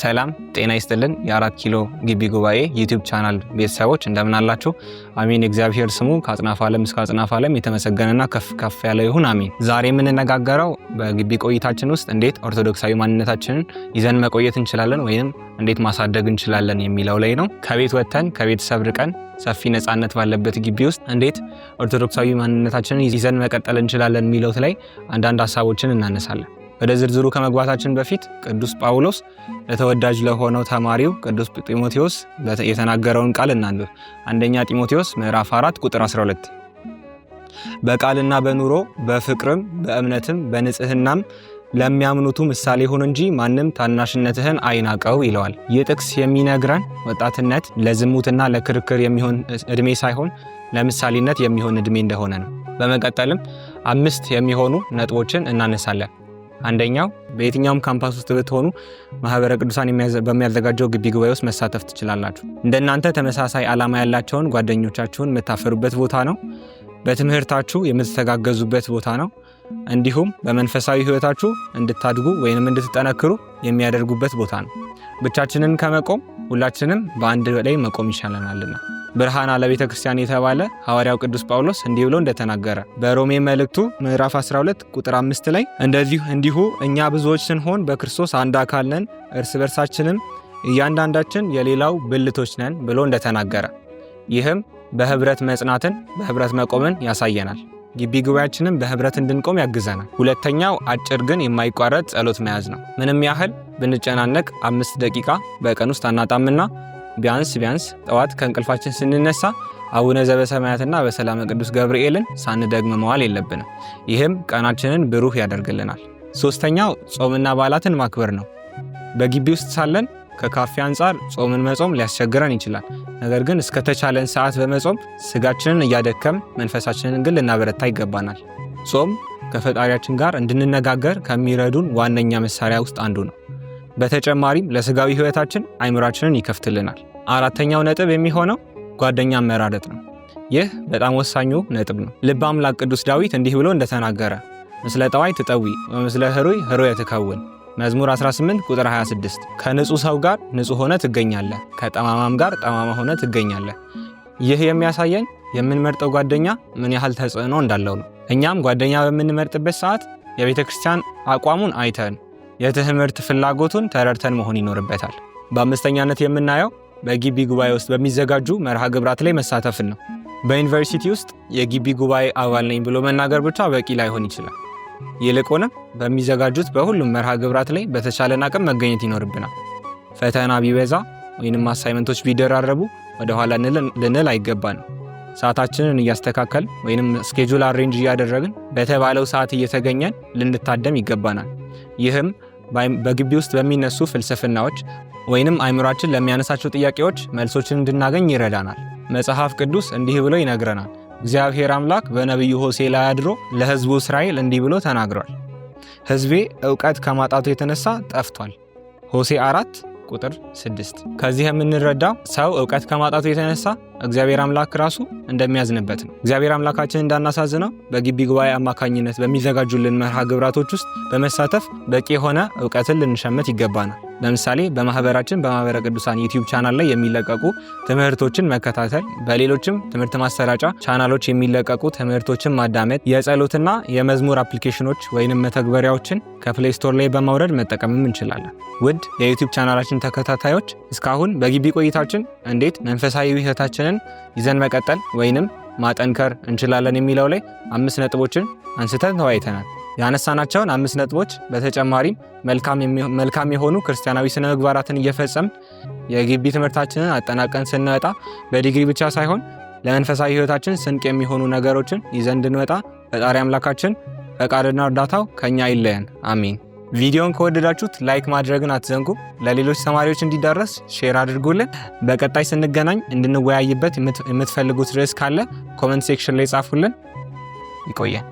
ሰላም ጤና ይስጥልን የአራት ኪሎ ግቢ ጉባኤ ዩቲዩብ ቻናል ቤተሰቦች እንደምን አላችሁ? አሜን። እግዚአብሔር ስሙ ከአጽናፈ ዓለም እስከ አጽናፈ ዓለም የተመሰገነና ከፍ ያለ ይሁን አሜን። ዛሬ የምንነጋገረው በግቢ ቆይታችን ውስጥ እንዴት ኦርቶዶክሳዊ ማንነታችንን ይዘን መቆየት እንችላለን ወይንም እንዴት ማሳደግ እንችላለን የሚለው ላይ ነው። ከቤት ወጥተን ከቤተሰብ ርቀን ሰፊ ነፃነት ባለበት ግቢ ውስጥ እንዴት ኦርቶዶክሳዊ ማንነታችንን ይዘን መቀጠል እንችላለን የሚለው ላይ አንዳንድ ሀሳቦችን እናነሳለን። ወደ ዝርዝሩ ከመግባታችን በፊት ቅዱስ ጳውሎስ ለተወዳጅ ለሆነው ተማሪው ቅዱስ ጢሞቴዎስ የተናገረውን ቃል እናንብብ። አንደኛ ጢሞቴዎስ ምዕራፍ 4 ቁጥር 12 በቃልና በኑሮ በፍቅርም በእምነትም በንጽህናም ለሚያምኑቱ ምሳሌ ሁን እንጂ ማንም ታናሽነትህን አይናቀው ይለዋል። ይህ ጥቅስ የሚነግረን ወጣትነት ለዝሙትና ለክርክር የሚሆን እድሜ ሳይሆን ለምሳሌነት የሚሆን እድሜ እንደሆነ ነው። በመቀጠልም 5 የሚሆኑ ነጥቦችን እናነሳለን። አንደኛው በየትኛውም ካምፓስ ውስጥ ብትሆኑ ማህበረ ቅዱሳን በሚያዘጋጀው ግቢ ጉባኤ ውስጥ መሳተፍ ትችላላችሁ። እንደናንተ ተመሳሳይ ዓላማ ያላቸውን ጓደኞቻችሁን የምታፈሩበት ቦታ ነው። በትምህርታችሁ የምትተጋገዙበት ቦታ ነው። እንዲሁም በመንፈሳዊ ህይወታችሁ እንድታድጉ ወይንም እንድትጠነክሩ የሚያደርጉበት ቦታ ነው። ብቻችንን ከመቆም ሁላችንም በአንድ ላይ መቆም ይሻለናልና ብርሃን ለቤተ ክርስቲያን የተባለ ሐዋርያው ቅዱስ ጳውሎስ እንዲህ ብሎ እንደተናገረ በሮሜ መልእክቱ ምዕራፍ 12 ቁጥር 5 ላይ እንዲሁ እኛ ብዙዎች ስንሆን በክርስቶስ አንድ አካል ነን፣ እርስ በርሳችንም እያንዳንዳችን የሌላው ብልቶች ነን ብሎ እንደተናገረ፣ ይህም በህብረት መጽናትን በህብረት መቆምን ያሳየናል። ግቢ ጉባኤያችንም በህብረት እንድንቆም ያግዘናል። ሁለተኛው አጭር ግን የማይቋረጥ ጸሎት መያዝ ነው። ምንም ያህል ብንጨናነቅ 5 ደቂቃ በቀን ውስጥ አናጣምና ቢያንስ ጠዋት ከእንቅልፋችን ስንነሳ አቡነ ዘበሰማያትና በሰላመ ቅዱስ ገብርኤልን ሳንደግም መዋል የለብንም። ይህም ቀናችንን ብሩህ ያደርግልናል። ሶስተኛው ጾምና በዓላትን ማክበር ነው። በግቢ ውስጥ ሳለን ከካፌ አንጻር ጾምን መጾም ሊያስቸግረን ይችላል። ነገር ግን እስከተቻለን ሰዓት በመጾም ስጋችንን እያደከም መንፈሳችንን ግን ልናበረታ ይገባናል። ጾም ከፈጣሪያችን ጋር እንድንነጋገር ከሚረዱን ዋነኛ መሳሪያ ውስጥ አንዱ ነው። በተጨማሪም ለስጋዊ ህይወታችን አይምራችንን ይከፍትልናል። አራተኛው ነጥብ የሚሆነው ጓደኛ መራረጥ ነው። ይህ በጣም ወሳኙ ነጥብ ነው። ልበ አምላክ ቅዱስ ዳዊት እንዲህ ብሎ እንደተናገረ ምስለ ጠዋይ ትጠዊ ወምስለ ህሩይ ትከውን መዝሙር 18 ቁጥር 26 ከንጹህ ሰው ጋር ንጹህ ሆነ ትገኛለህ፣ ከጠማማም ጋር ጠማማ ሆነ ትገኛለህ። ይህ የሚያሳየን የምንመርጠው ጓደኛ ምን ያህል ተጽዕኖ እንዳለው ነው። እኛም ጓደኛ በምንመርጥበት ሰዓት የቤተ ክርስቲያን አቋሙን አይተን የትምህርት ፍላጎቱን ተረድተን መሆን ይኖርበታል። በአምስተኛነት የምናየው በግቢ ጉባኤ ውስጥ በሚዘጋጁ መርሃ ግብራት ላይ መሳተፍን ነው። በዩኒቨርሲቲ ውስጥ የግቢ ጉባኤ አባል ነኝ ብሎ መናገር ብቻ በቂ ላይሆን ይችላል። ይልቁንም በሚዘጋጁት በሁሉም መርሃ ግብራት ላይ በተቻለን አቅም መገኘት ይኖርብናል። ፈተና ቢበዛ ወይንም አሳይመንቶች ቢደራረቡ ወደ ኋላ ልንል አይገባንም። ሰዓታችንን እያስተካከል ወይንም ስኬጁል አሬንጅ እያደረግን በተባለው ሰዓት እየተገኘን ልንታደም ይገባናል። ይህም በግቢ ውስጥ በሚነሱ ፍልስፍናዎች ወይንም አይምሯችን ለሚያነሳቸው ጥያቄዎች መልሶችን እንድናገኝ ይረዳናል። መጽሐፍ ቅዱስ እንዲህ ብሎ ይነግረናል። እግዚአብሔር አምላክ በነቢዩ ሆሴዕ ላይ አድሮ ለሕዝቡ እስራኤል እንዲህ ብሎ ተናግሯል። ሕዝቤ ዕውቀት ከማጣቱ የተነሳ ጠፍቷል። ሆሴዕ 4 ቁጥር 6። ከዚህ የምንረዳው ሰው ዕውቀት ከማጣቱ የተነሳ እግዚአብሔር አምላክ ራሱ እንደሚያዝንበት ነው። እግዚአብሔር አምላካችን እንዳናሳዝነው በግቢ ጉባኤ አማካኝነት በሚዘጋጁልን መርሃ ግብራቶች ውስጥ በመሳተፍ በቂ የሆነ ዕውቀትን ልንሸምት ይገባናል። ለምሳሌ በማህበራችን በማህበረ ቅዱሳን ዩቲዩብ ቻናል ላይ የሚለቀቁ ትምህርቶችን መከታተል፣ በሌሎችም ትምህርት ማሰራጫ ቻናሎች የሚለቀቁ ትምህርቶችን ማዳመጥ፣ የጸሎትና የመዝሙር አፕሊኬሽኖች ወይንም መተግበሪያዎችን ከፕሌይ ስቶር ላይ በማውረድ መጠቀምም እንችላለን። ውድ የዩቲዩብ ቻናላችን ተከታታዮች እስካሁን በግቢ ቆይታችን እንዴት መንፈሳዊ ህይወታችንን ይዘን መቀጠል ወይንም ማጠንከር እንችላለን የሚለው ላይ 5 ነጥቦችን አንስተን ተወያይተናል። ያነሳናቸውን 5 ነጥቦች በተጨማሪም መልካም የሆኑ ክርስቲያናዊ ስነ ምግባራትን እየፈጸም የግቢ ትምህርታችንን አጠናቀን ስንወጣ በዲግሪ ብቻ ሳይሆን ለመንፈሳዊ ህይወታችን ስንቅ የሚሆኑ ነገሮችን ይዘን እንድንወጣ ፈጣሪ አምላካችን ፈቃድና እርዳታው ከኛ አይለየን። አሜን። ቪዲዮን ከወደዳችሁት ላይክ ማድረግን አትዘንጉ። ለሌሎች ተማሪዎች እንዲዳረስ ሼር አድርጉልን። በቀጣይ ስንገናኝ እንድንወያይበት የምትፈልጉት ርዕስ ካለ ኮሜንት ሴክሽን ላይ ጻፉልን። ይቆየን።